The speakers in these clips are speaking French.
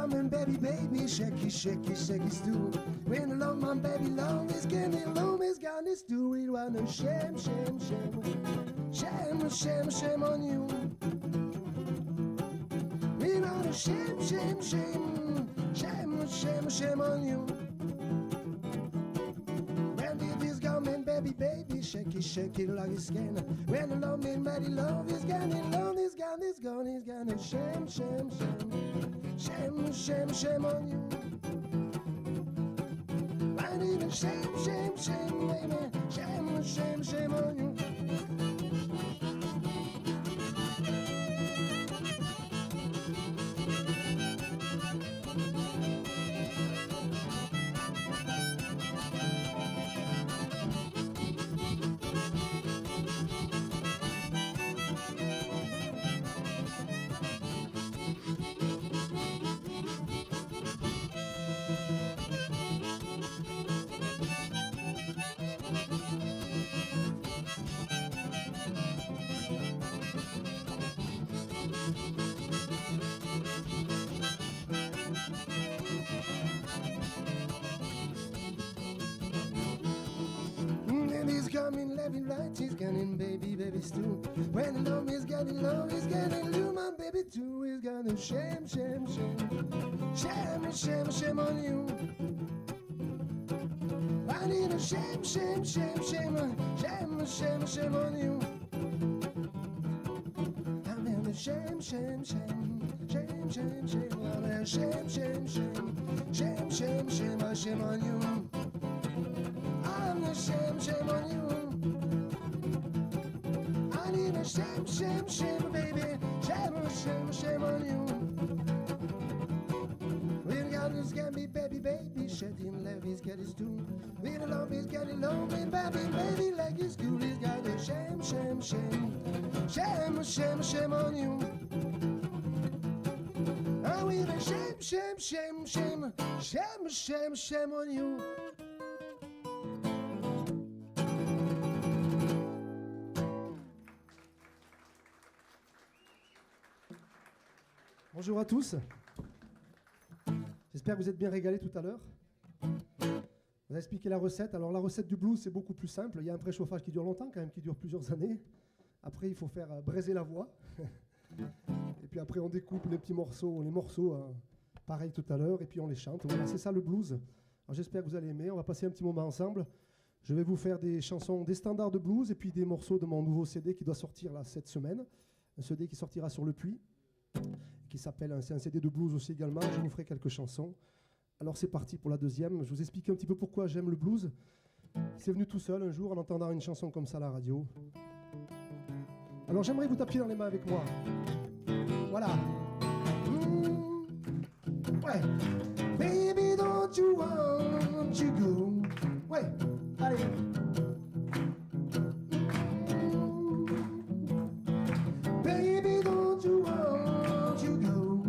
come and baby, baby, shake it, shake it, shake it, stew. When the love, my baby, love is getting low, is gone, it's do it, wanna shame, shame, shame, shame, shame, shame on you. We wanna shame, shame, shame, shame, shame, shame on you. When it is coming, baby, baby, shake it like it's skin. When the love, me, baby, love is getting low, is gone, it's gone, it's gone, shame, shame, shame. Shame, shame, shame on you. I need a shame, shame, shame, baby. Shame, shame, shame on you. He's getting baby, baby stew. When the love is getting low, he's getting low, my baby too. He's got a shame, shame, shame, shame, shame, shame on you. I need a shame, shame, shame, shame, shame, shame, shame on you. I'm in a shame, shame, shame, shame, shame, shame. I'm in a shame, shame, shame, shame, shame, shame, shame on you. I'm a shame, shame on you. Shame, shame, shame, baby. Shame, shame, shame on you. When God is getting me, baby, baby. Shedding love, he's got his tune. When the love is getting low, baby, baby, like his cool. He's got a shame, shame, shame. Shame, shame, shame on you. Oh, with a shame, shame, shame, shame. Shame, shame, shame on you. Bonjour à tous. J'espère que vous êtes bien régalés tout à l'heure. On va expliquer la recette. Alors la recette du blues, c'est beaucoup plus simple. Il y a un préchauffage qui dure longtemps, quand même, qui dure plusieurs années. Après, il faut faire braiser la voix. Et puis après, on découpe les petits morceaux, pareil tout à l'heure, et puis on les chante. Voilà, c'est ça le blues. Alors j'espère que vous allez aimer. On va passer un petit moment ensemble. Je vais vous faire des chansons, des standards de blues, et puis des morceaux de mon nouveau CD qui doit sortir là cette semaine. Un CD qui sortira sur Le Puy, qui s'appelle, c'est un CD de blues aussi également. Je vous ferai quelques chansons. Alors c'est parti pour la deuxième. Je vous explique un petit peu pourquoi j'aime le blues. C'est venu tout seul un jour en entendant une chanson comme ça à la radio. Alors j'aimerais que vous tapiez dans les mains avec moi. Voilà. Ouais. Baby, don't you want to go? Ouais. Allez. Baby, don't you want to go?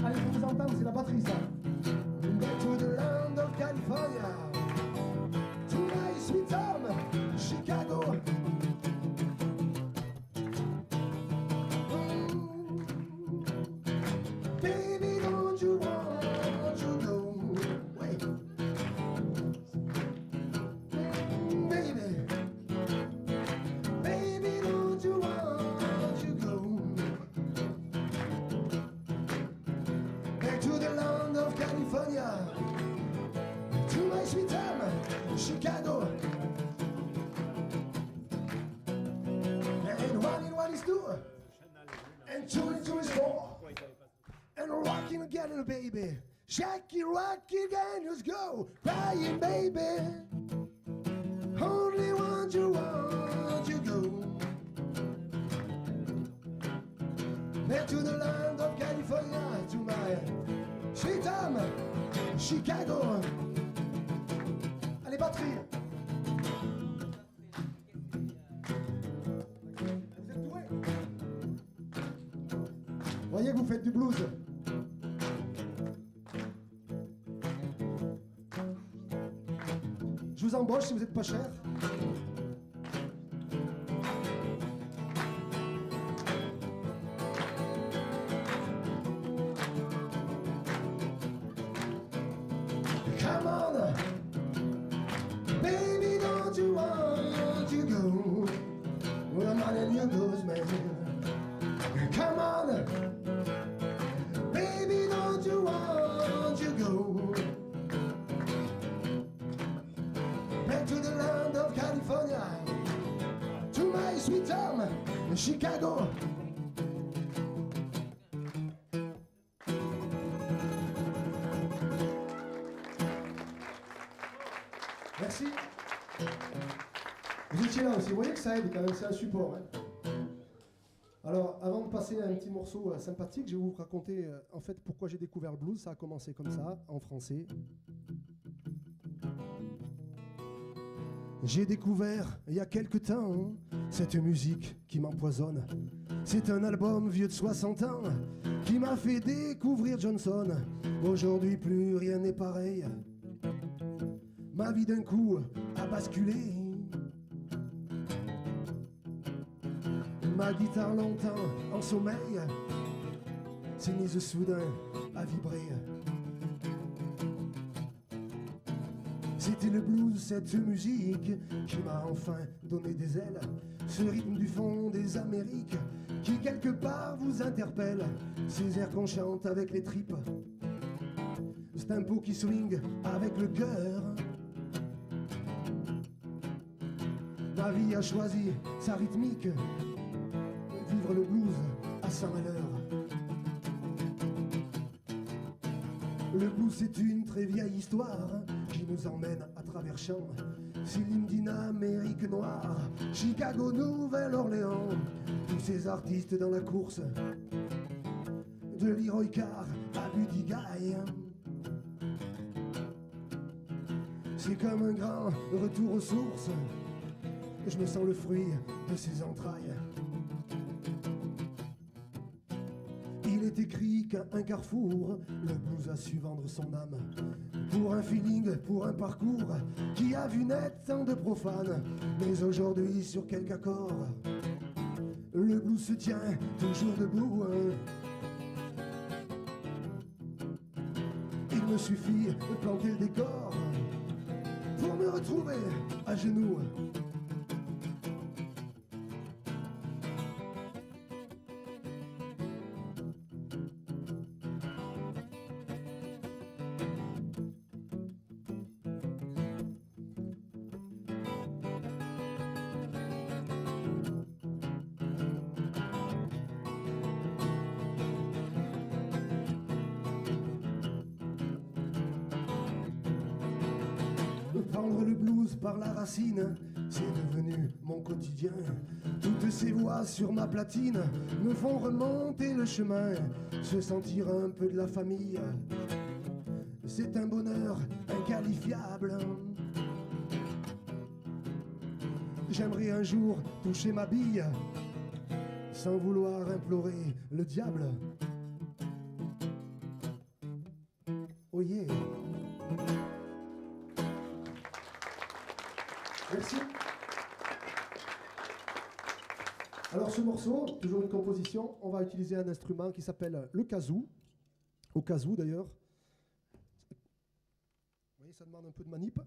Allez, je vous entends, c'est la batterie ça. Back to the land of California, to my sweet home, Chicago. Baby, don't you want to go? Wait. Baby, baby, don't you want to go? Back to the land of California, to my sweet home, Chicago. And one is two, and two is four, and rocking again, baby. Shake it, rock it again, let's go. Crying, baby. Only want you go. Back to the land of California, to my sweet home, Chicago. Allez, batterie. Vous êtes doués. Voyez que vous faites du blues. Je vous embauche si vous n'êtes pas cher. Chicago. Merci. Vous étiez là aussi, vous voyez que ça aide quand même, c'est un support. Hein. Alors, avant de passer à un petit morceau sympathique, je vais vous raconter en fait pourquoi j'ai découvert le blues. Ça a commencé comme ça, en français. J'ai découvert il y a quelque temps cette musique qui m'empoisonne. C'est un album vieux de 60 ans qui m'a fait découvrir Johnson. Aujourd'hui plus rien n'est pareil. Ma vie d'un coup a basculé. Ma guitare longtemps en sommeil s'est mise soudain à vibrer. C'était le blues, cette musique qui m'a enfin donné des ailes. Ce rythme du fond des Amériques qui quelque part vous interpelle. Ces airs qu'on chante avec les tripes, ce tempo qui swing avec le cœur. Ma vie a choisi sa rythmique, vivre le blues à 100 à l'heure. Le blues c'est une très vieille histoire qui nous emmène à travers champs. C'est l'hymne d'une Amérique noire, Chicago, Nouvelle-Orléans. Tous ces artistes dans la course, de Leroy Carr à Buddy Guy. C'est comme un grand retour aux sources. Je me sens le fruit de ses entrailles. Il est écrit qu'à un carrefour, le blues a su vendre son âme. Pour un feeling, pour un parcours qui a vu naître tant de profanes. Mais aujourd'hui, sur quelques accords, le blues se tient toujours debout. Il me suffit de planter le décor pour me retrouver à genoux. Prendre le blues par la racine, c'est devenu mon quotidien. Toutes ces voix sur ma platine me font remonter le chemin. Se sentir un peu de la famille, c'est un bonheur inqualifiable. J'aimerais un jour toucher ma bille sans vouloir implorer le diable. Oh yeah. Merci. Alors ce morceau, toujours une composition, on va utiliser un instrument qui s'appelle le kazoo, au kazoo d'ailleurs. Vous voyez, ça demande un peu de manip.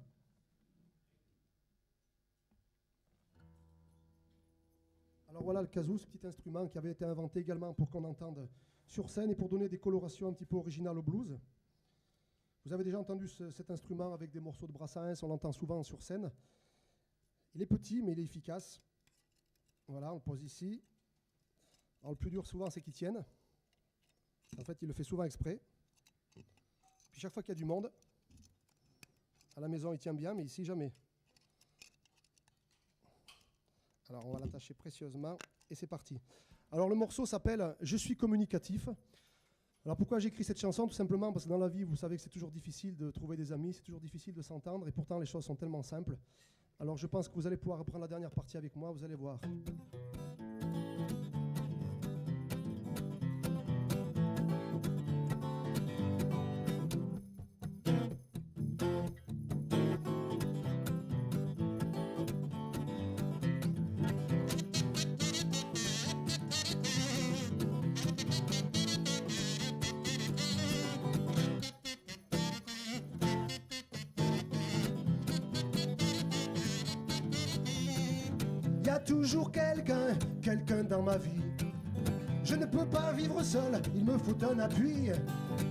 Alors voilà le kazoo, ce petit instrument qui avait été inventé également pour qu'on entende sur scène et pour donner des colorations un petit peu originales au blues. Vous avez déjà entendu cet instrument avec des morceaux de Brassens, on l'entend souvent sur scène. Il est petit, mais il est efficace. Voilà, on le pose ici. Alors, le plus dur, souvent, c'est qu'il tienne. En fait, il le fait souvent exprès. Puis, chaque fois qu'il y a du monde, à la maison, il tient bien, mais ici, jamais. Alors, on va l'attacher précieusement, et c'est parti. Alors, le morceau s'appelle « Je suis communicatif ». Alors, pourquoi j'ai écrit cette chanson? Tout simplement parce que dans la vie, vous savez que c'est toujours difficile de trouver des amis, c'est toujours difficile de s'entendre, et pourtant, les choses sont tellement simples. Alors je pense que vous allez pouvoir reprendre la dernière partie avec moi, vous allez voir. Y a toujours quelqu'un dans ma vie. Je ne peux pas vivre seul, il me faut un appui,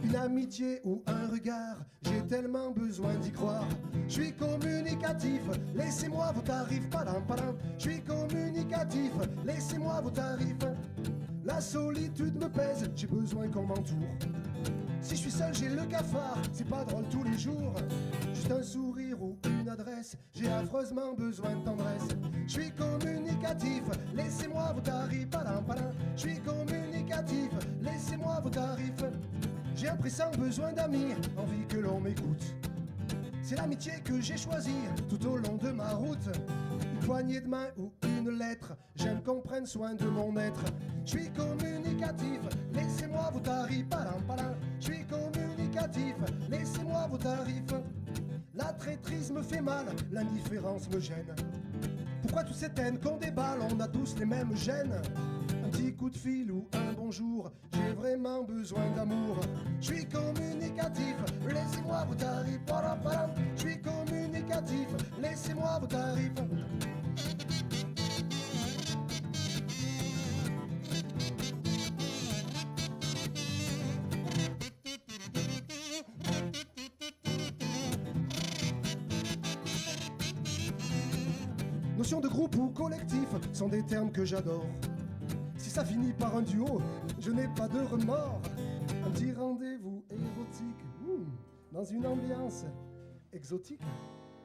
une amitié ou un regard. J'ai tellement besoin d'y croire. Je suis communicatif, laissez-moi vos tarifs. Padam, padam. Je suis communicatif, laissez-moi vos tarifs. La solitude me pèse, j'ai besoin qu'on m'entoure. Si je suis seul, j'ai le cafard, c'est pas drôle tous les jours. Juste un sourire ou une adresse, j'ai affreusement besoin de tendresse. Je suis communicatif, laissez-moi vos tarifs. Padam, padam. Je suis communicatif, laissez-moi vos tarifs. J'ai un pressant besoin d'amis, envie que l'on m'écoute. C'est l'amitié que j'ai choisie tout au long de ma route. Une poignée de main ou une lettre, j'aime qu'on prenne soin de mon être. Je suis communicatif, laissez-moi vos tarifs. Padam, padam. Je suis communicatif, laissez-moi vos tarifs. La traîtrise me fait mal, l'indifférence me gêne. Pourquoi toute cette haine qu'on déballe, on a tous les mêmes gènes? Un petit coup de fil ou un bonjour, j'ai vraiment besoin d'amour. Je suis communicatif, laissez-moi vos tarifs. Padam, padam. Je suis communicatif, laissez-moi vos tarifs. Notion de groupe ou collectif sont des termes que j'adore. Si ça finit par un duo, je n'ai pas de remords. Un petit rendez-vous érotique, dans une ambiance exotique.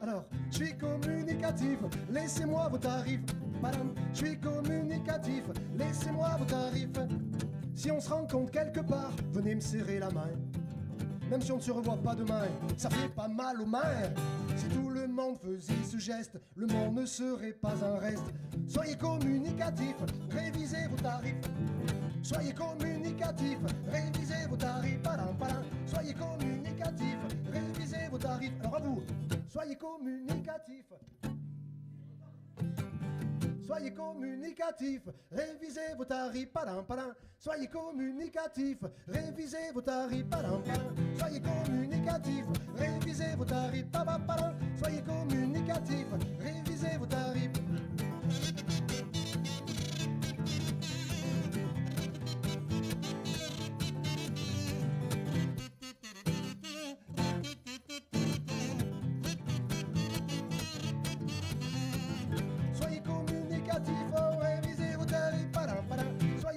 Alors, je suis communicatif, laissez-moi vos tarifs. Madame, je suis communicatif, laissez-moi vos tarifs. Si on se rencontre quelque part, venez me serrer la main. Même si on ne se revoit pas demain, ça fait pas mal aux mains. Si tout le monde faisait ce geste, le monde ne serait pas un reste. Soyez communicatif, révisez vos tarifs. Soyez communicatif, révisez vos tarifs. Padam, padam. Soyez communicatif, révisez vos tarifs. Alors à vous, soyez communicatif. Soyez communicatif, révisez vos tarifs. Padam, padam. Soyez communicatif, révisez vos tarifs. Padam, padam. Soyez communicatif, révisez vos tarifs. Padam, padam. Soyez communicatif, révisez vos tarifs.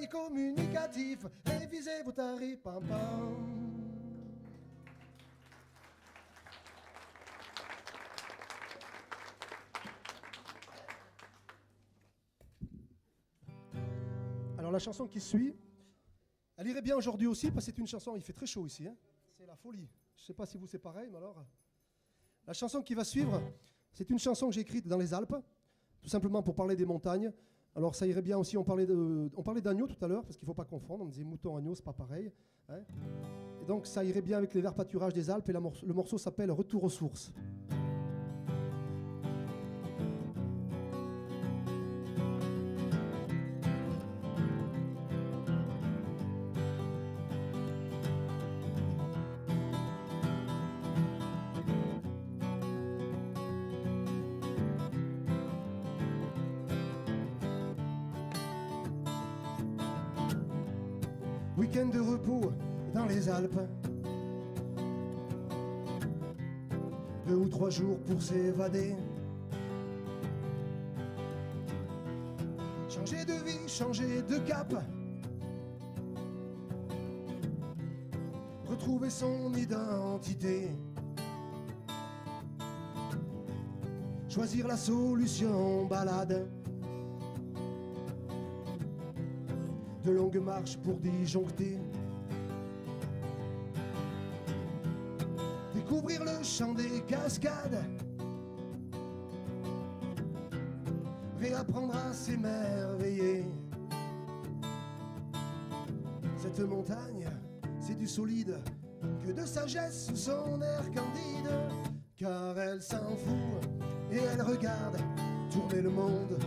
Communicatif, révisez vos tarifs, pam pam. Alors la chanson qui suit, elle irait bien aujourd'hui aussi parce que c'est une chanson, il fait très chaud ici, hein. C'est la folie. Je ne sais pas si vous c'est pareil, mais alors... La chanson qui va suivre, c'est une chanson que j'ai écrite dans les Alpes, tout simplement pour parler des montagnes. Alors ça irait bien aussi, on parlait d'agneau tout à l'heure, parce qu'il ne faut pas confondre, on disait mouton, agneau, c'est pas pareil. Hein. Et donc ça irait bien avec les verts pâturages des Alpes, et le morceau s'appelle Retour aux sources. Week-end de repos dans les Alpes. 2 ou 3 jours pour s'évader. Changer de vie, changer de cap. Retrouver son identité. Choisir la solution balade. De longues marches pour disjoncter. Découvrir le chant des cascades. Réapprendre à s'émerveiller. Cette montagne, c'est du solide, que de sagesse sous son air candide. Car elle s'en fout et elle regarde tourner le monde.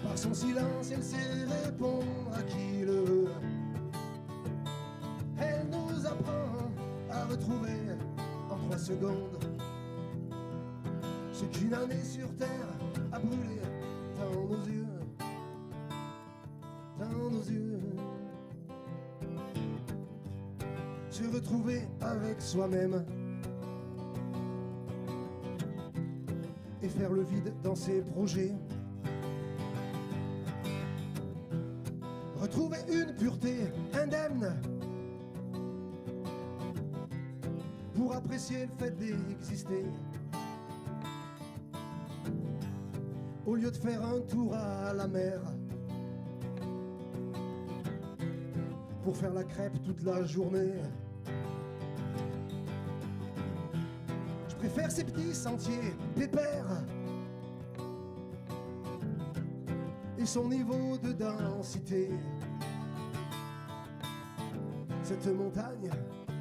Par son silence, elle sait répondre à qui le veut. Elle nous apprend à retrouver en 3 secondes ce qu'une année sur terre a brûlé dans nos yeux, dans nos yeux. Se retrouver avec soi-même et faire le vide dans ses projets. Retrouver une pureté indemne pour apprécier le fait d'exister. Au lieu de faire un tour à la mer pour faire la crêpe toute la journée. Je préfère ces petits sentiers pépères et son niveau de densité. Cette montagne,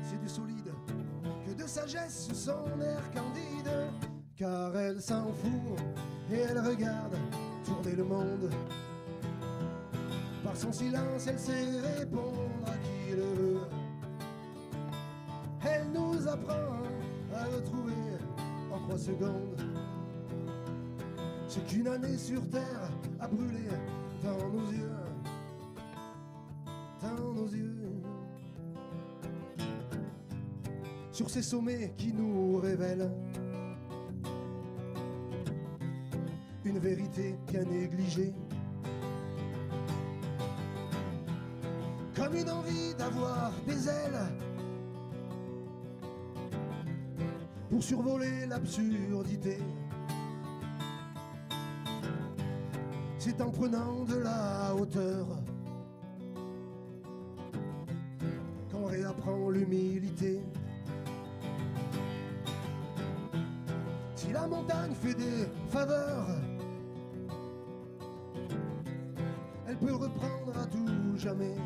c'est du solide, que de sagesse sous son air candide. Car elle s'en fout et elle regarde tourner le monde. Par son silence, elle sait répondre à qui le veut. Elle nous apprend à retrouver en 3 secondes ce qu'une année sur terre a brûlé dans nos yeux, dans nos yeux. Sur ces sommets qui nous révèlent une vérité bien négligée, comme une envie d'avoir des ailes pour survoler l'absurdité. C'est en prenant de la hauteur qu'on réapprend l'humilité. Si la montagne fait des faveurs, elle peut reprendre à tout jamais.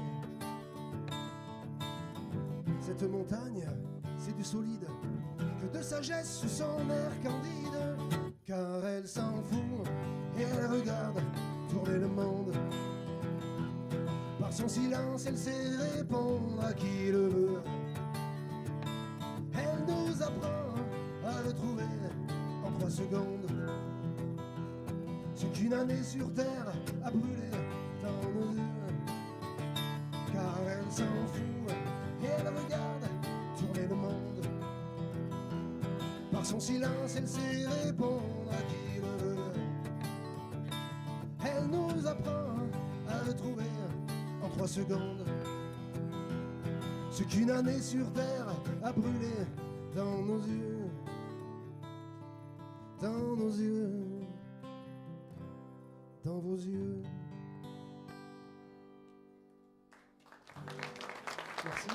Cette montagne, c'est du solide, que de sagesse sous son air candide. Car elle s'en fout et elle regarde tourner le monde. Par son silence, elle sait répondre à qui le veut. Elle nous apprend à retrouver en 3 secondes ce qu'une année sur terre a brûlé dans nos yeux. Car elle s'en fout et elle regarde tourner le monde. Par son silence, elle sait répondre à qui le veut. Elle nous apprend à retrouver en 3 secondes ce qu'une année sur terre a brûlé dans nos yeux, dans nos yeux, dans vos yeux. Merci.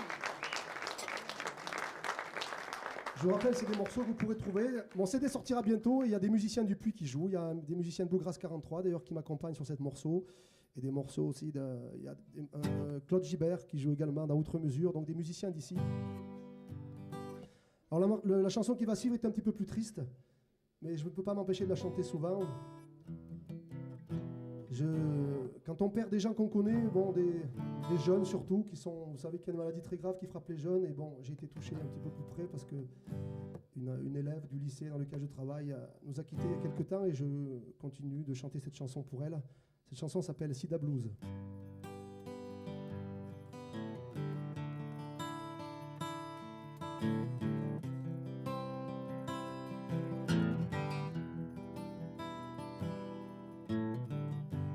Je vous rappelle, c'est des morceaux que vous pourrez trouver. Mon CD sortira bientôt et il y a des musiciens du Puy qui jouent. Il y a des musiciens de Bluegrass 43 d'ailleurs qui m'accompagnent sur cette morceau. Et des morceaux aussi, il y a Claude Gibert qui joue également dans Outre Mesure, donc des musiciens d'ici. Alors la chanson qui va suivre est un petit peu plus triste, mais je ne peux pas m'empêcher de la chanter souvent. Quand on perd des gens qu'on connaît, bon, des jeunes surtout, qui sont, vous savez qu'il y a une maladie très grave qui frappe les jeunes, et bon, j'ai été touché un petit peu plus près parce que une élève du lycée dans lequel je travaille nous a quittés il y a quelques temps et je continue de chanter cette chanson pour elle. Cette chanson s'appelle Sida Blues.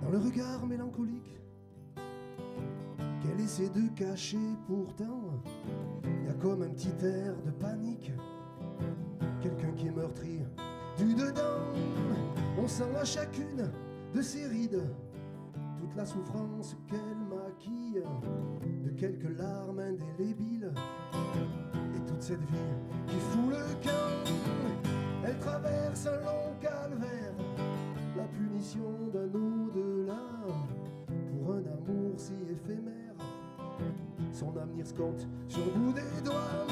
Dans le regard mélancolique qu'elle essaie de cacher pourtant, il y a comme un petit air de panique, quelqu'un qui est meurtri du dedans. On sent à chacune de ses rides toute la souffrance qu'elle maquille de quelques larmes indélébiles et toute cette vie qui fout le camp. Elle traverse un long calvaire, la punition d'un au-delà pour un amour si éphémère. Son avenir se compte sur le bout des doigts.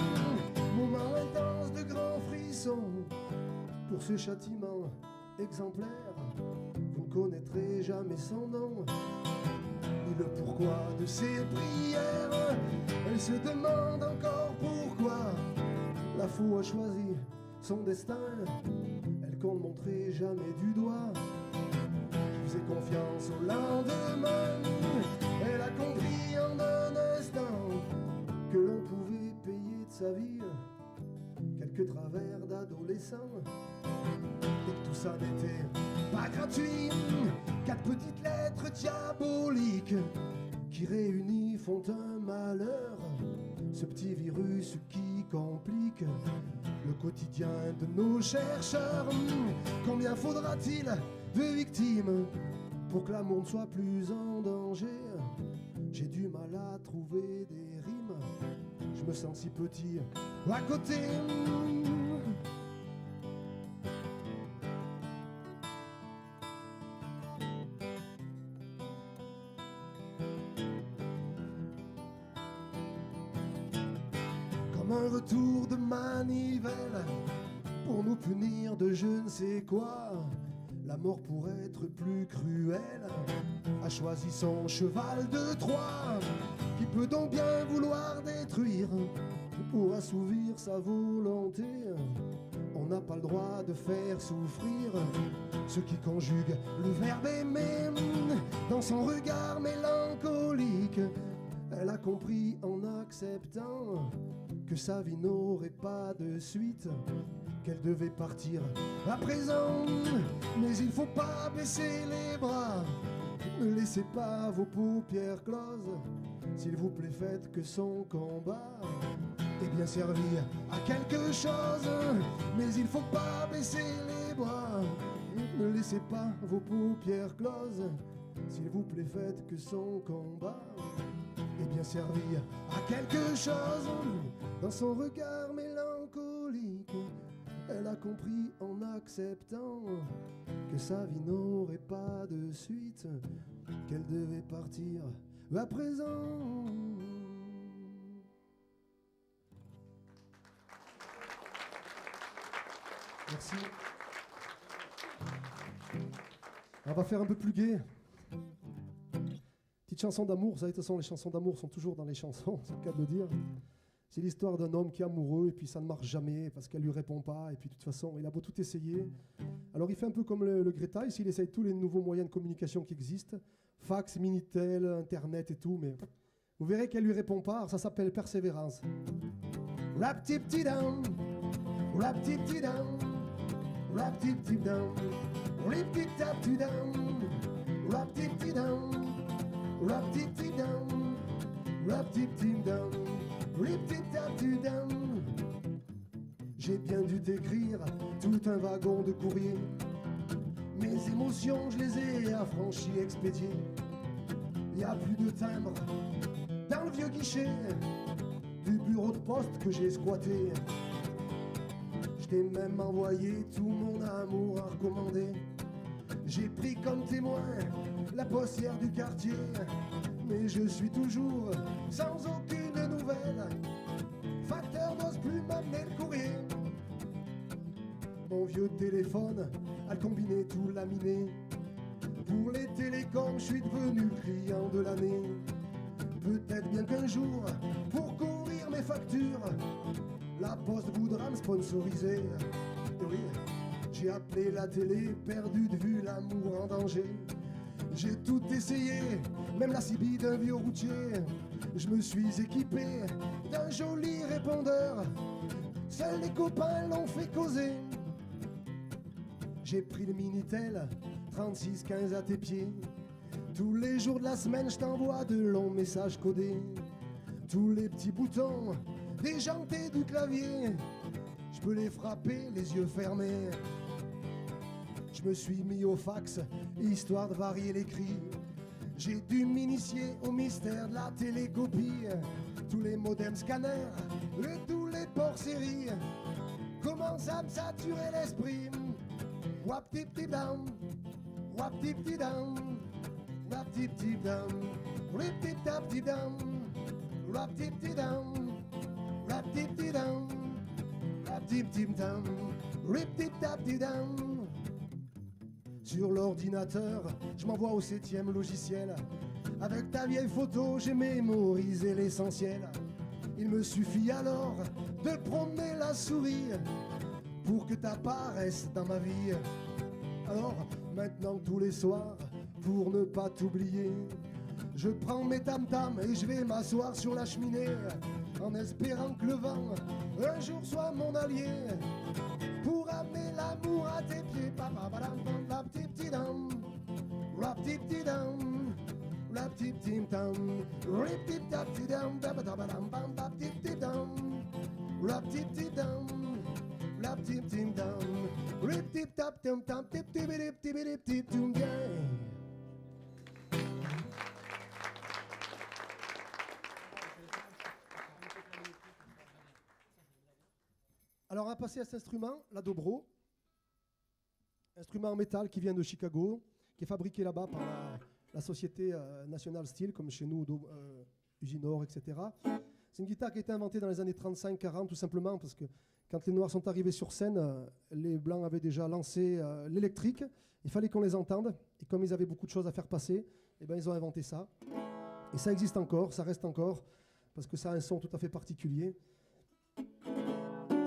Moment intense de grands frissons pour ce châtiment exemplaire. Vous ne connaîtrez jamais son nom ni le pourquoi de ses prières. Elle se demande encore pourquoi la fou a choisi son destin. Elle compte montrer jamais du doigt qui faisait confiance au lendemain. Elle a compris en un instant que l'on pouvait payer de sa vie quelques travers d'adolescent, et que tout ça n'était pas gratuit. 4 petites lettres diaboliques qui réunies font un malheur, ce petit virus qui complique le quotidien de nos chercheurs. Combien faudra-t-il de victimes pour que l'amour ne soit plus en danger? J'ai du mal à trouver des rimes, je me sens si petit à côté. Comme un retour de manivelle pour nous punir de je ne sais quoi. La mort, pour être plus cruelle, a choisi son cheval de Troie. Qui peut donc bien vouloir détruire pour assouvir sa volonté? On n'a pas le droit de faire souffrir ceux qui conjuguent le verbe aimer. Dans son regard mélancolique, elle a compris en acceptant que sa vie n'aurait pas de suite, qu'elle devait partir à présent. Mais il faut pas baisser les bras, ne laissez pas vos paupières closes. S'il vous plaît, faites que son combat ait bien servi à quelque chose. Mais il faut pas baisser les bras, ne laissez pas vos paupières closes. S'il vous plaît, faites que son combat ait bien servi à quelque chose. Dans son regard mélancolique, elle a compris en acceptant que sa vie n'aurait pas de suite, qu'elle devait partir à présent. Merci. On va faire un peu plus gai. Petite chanson d'amour. Vous savez, de toute façon, les chansons d'amour sont toujours dans les chansons, c'est le cas de le dire. C'est l'histoire d'un homme qui est amoureux et puis ça ne marche jamais parce qu'elle lui répond pas et puis de toute façon il a beau tout essayer. Alors il fait un peu comme le Greta, ici il essaye tous les nouveaux moyens de communication qui existent, fax, Minitel, internet et tout, mais vous verrez qu'elle lui répond pas. Alors ça s'appelle persévérance. Rap tip tip down, rap tip tip down, rap tip tip down, rip tip tap tip down, rap tip tip down, rap tip tip down, rap tip tip down. J'ai bien dû t'écrire tout un wagon de courrier. Mes émotions, je les ai affranchies, expédiées. Y a plus de timbre dans le vieux guichet du bureau de poste que j'ai squatté. Je t'ai même envoyé tout mon amour à recommander. J'ai pris comme témoin la postière du quartier, mais je suis toujours sans aucune nouvelle. Facteur n'ose plus m'amener le courrier. Mon vieux téléphone a le combiné tout laminé. Pour les télécoms, je suis devenu le client de l'année. Peut-être bien qu'un jour, pour couvrir mes factures, la Poste voudra me sponsoriser. Et oui, j'ai appelé la télé, perdu de vue l'amour en danger. J'ai tout essayé, même la CB d'un vieux routier. Je me suis équipé d'un joli répondeur. Seuls les copains l'ont fait causer. J'ai pris le Minitel 3615 à tes pieds. Tous les jours de la semaine, je t'envoie de longs messages codés. Tous les petits boutons déjantés du clavier, je peux les frapper les yeux fermés. Je me suis mis au fax, histoire de varier les cris. J'ai dû m'initier au mystère de la télécopie. Tous les modems scanners, tous les ports séries commencent à me saturer l'esprit. Wap tip tip down, wap tip tip down, wap tip tip down, rip tip tap tip down, wap tip tip down, wap tip tip down, wap tip tip down, rip tip tap tip down. Sur l'ordinateur, je m'envoie au 7e logiciel. Avec ta vieille photo, j'ai mémorisé l'essentiel. Il me suffit alors de promener la souris pour que t'apparaisses dans ma vie. Alors, maintenant tous les soirs, pour ne pas t'oublier. Je prends mes tam-tams et je vais m'asseoir sur la cheminée, en espérant que le vent un jour soit mon allié, pour amener l'amour à tes pieds. La petite petite dame, la petite petite dame, la petite petite dame, rip tip tap tip dam, la petite petite dame, la petite petite dame, la petite petite dame, rip tip tap tam tam tip tip tip tip tip tip tum gang. Alors on va passer à cet instrument, la dobro, instrument en métal qui vient de Chicago, qui est fabriqué là-bas par la société National Steel, comme chez nous, Usinor, etc. C'est une guitare qui a été inventée dans les années 35-40, tout simplement parce que quand les Noirs sont arrivés sur scène, les Blancs avaient déjà lancé l'électrique, il fallait qu'on les entende, et comme ils avaient beaucoup de choses à faire passer, eh ben, ils ont inventé ça. Et ça existe encore, ça reste encore, parce que ça a un son tout à fait particulier.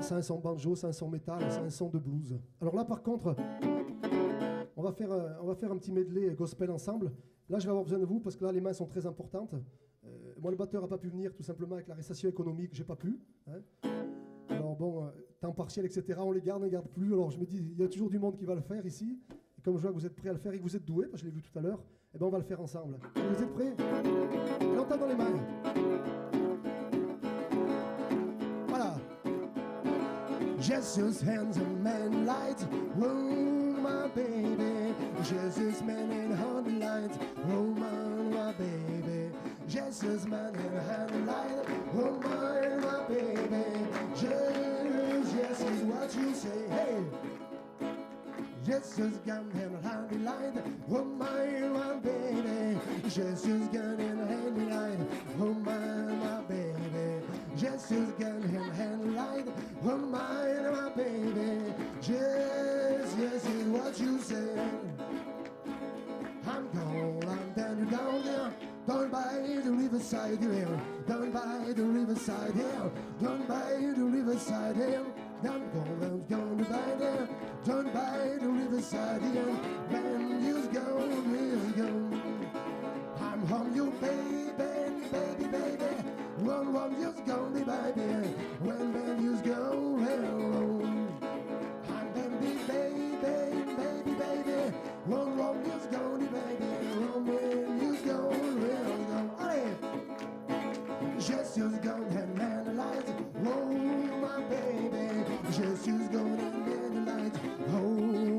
Ça a un son banjo, ça a un son métal, ça a un son de blues. Alors là, par contre, on va faire un petit medley gospel ensemble. Là, je vais avoir besoin de vous parce que là, les mains sont très importantes. Moi, le batteur n'a pas pu venir tout simplement avec la récession économique, j'ai pas pu. Hein. Alors bon, temps partiel, etc., on les garde plus. Alors je me dis, il y a toujours du monde qui va le faire ici. Et comme je vois que vous êtes prêts à le faire et que vous êtes doués, parce que je l'ai vu tout à l'heure, eh ben on va le faire ensemble. Vous êtes prêts? Longtemps dans les mains. Voilà. Jesus hands a man light, oh my baby. Jesus man in hand light, oh my baby. Jesus man in hand light, oh my baby. Jesus, yes is what you say, hey. Jesus gun in hand light, oh my baby. Jesus gun in hand light, oh my baby. Jesus gun in hand light, oh my baby. Jesus, yes is what you say. I'm down there, down by the riverside here, down by the riverside here, down by the riverside here. I'm going by there, down by the riverside here. Man, you's gone. I'm home, you baby. One, you's gone, baby. When man, you's gone, home. I'm baby. One, you's gone, baby. When you's gone, allez. Jesus gone and man alive, oh my baby. Jesus gone and man alive, oh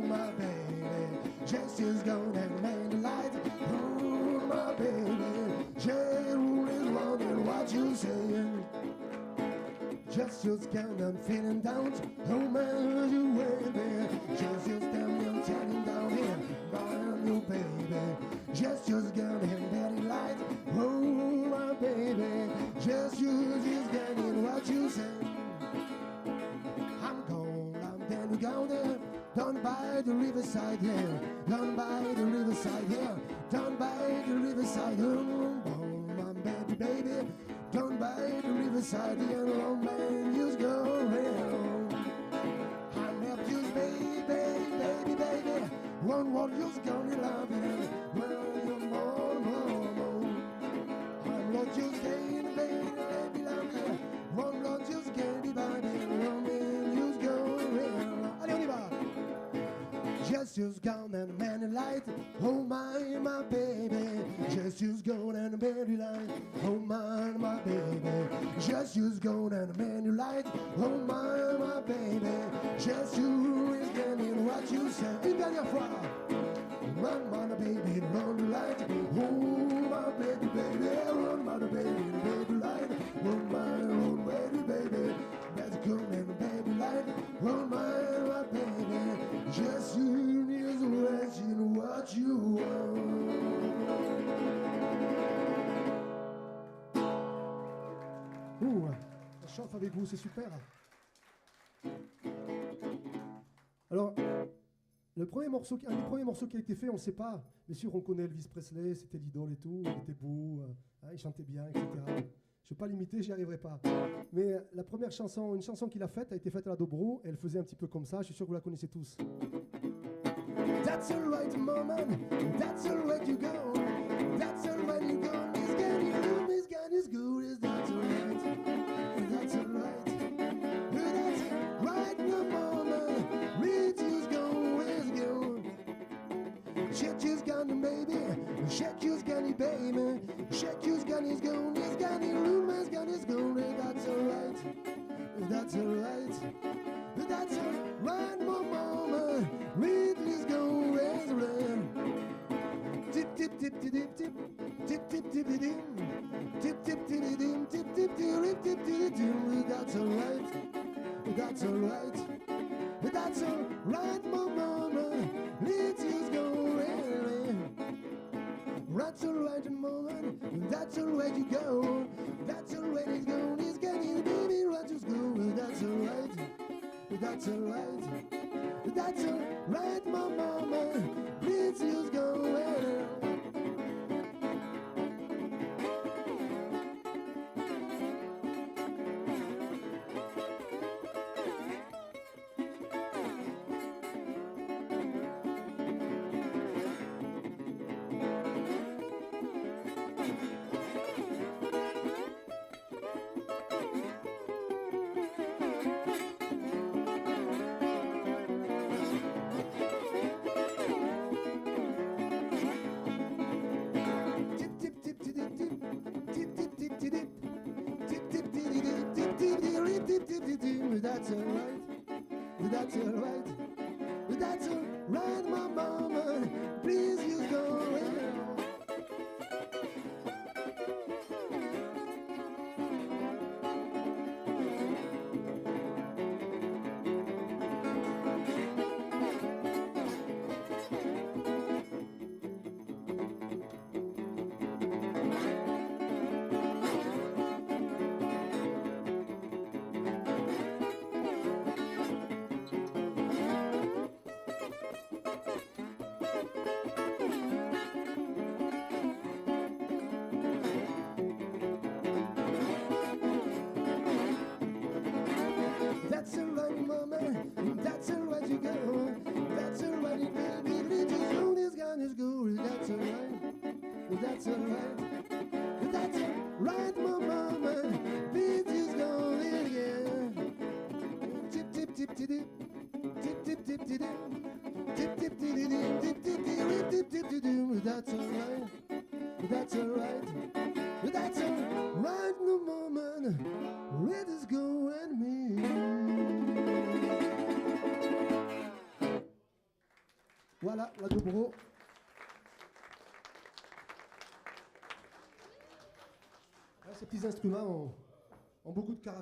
my baby. Jesus gone and man alive, oh my baby. Jesus is wondering what you saying. Jesus gone and feeling down, oh man you baby. Jesus down and telling down here, my new baby. Jesus gone and man alive, oh my baby. Just use is getting what you say. I'm down there, down by the riverside here, down by the riverside here, down by the riverside, oh my baby, down by the riverside here, oh man, you go around. I'm up you baby, one you's gonna love it, well you're more. I'm not just staying, baby, love you. One not just can't be by me, one man you's going around. Allez, on y va. Jesus gone and man in light, oh my baby. Jesus gone and man in light, oh my baby. Jesus gone and man in light, oh my baby. Jesus is getting what you say. Une dernière fois. Run, my baby, run the light. Oh, my baby, run, my baby light. Run, my baby. Let's go, man, baby light. Run, my baby. Just you is watching what you want. Ouh, ça chauffe avec vous, c'est super. Alors, un des premiers morceaux qui a été fait, on ne sait pas. Bien sûr, on connaît Elvis Presley, c'était l'idole et tout, il était beau, il chantait bien, etc. Je ne vais pas l'imiter, j'y arriverai pas. Mais la première chanson, une chanson qu'il a faite, a été faite à la dobro, et elle faisait un petit peu comme ça, je suis sûr que vous la connaissez tous. That's the right moment, that's the way you go. That's the way you go. This can you do, this can is good, is that's alright. That's alright. That's right the moment. Reach is go, is go. Shake you's gone, baby. Shake you's gone, baby. Shake you's gone, is gone, is gone, room is gone, is gone. That's alright. That's alright. That's right moment. Reach is go, is right. Tip tip tip tip tip tip tip tip tip tip tip tip tip tip tip tip tip tip tip. That's alright. That's alright. That's alright, mama. Let's just go. That's alright, mama. That's alright you go. That's alright it's go. It's getting baby. Let's just go. That's alright. That's alright. That's alright, mama. Let's just go. That's alright. That's alright. That's alright, my mama. Please you go. That's alright, mama. That's alright you go. That's alright, baby. Let's just go. This gun is good. That's alright. That's alright. That's alright, my mama. Please just go again. Tip tip tip tip tip tip tip tip tip tip tip tip tip tip tip tip tip tip. That's alright. That's alright. That's alright, no moment. Let us go and me. Voilà, la dobro. Ces petits instruments ont beaucoup de caractère.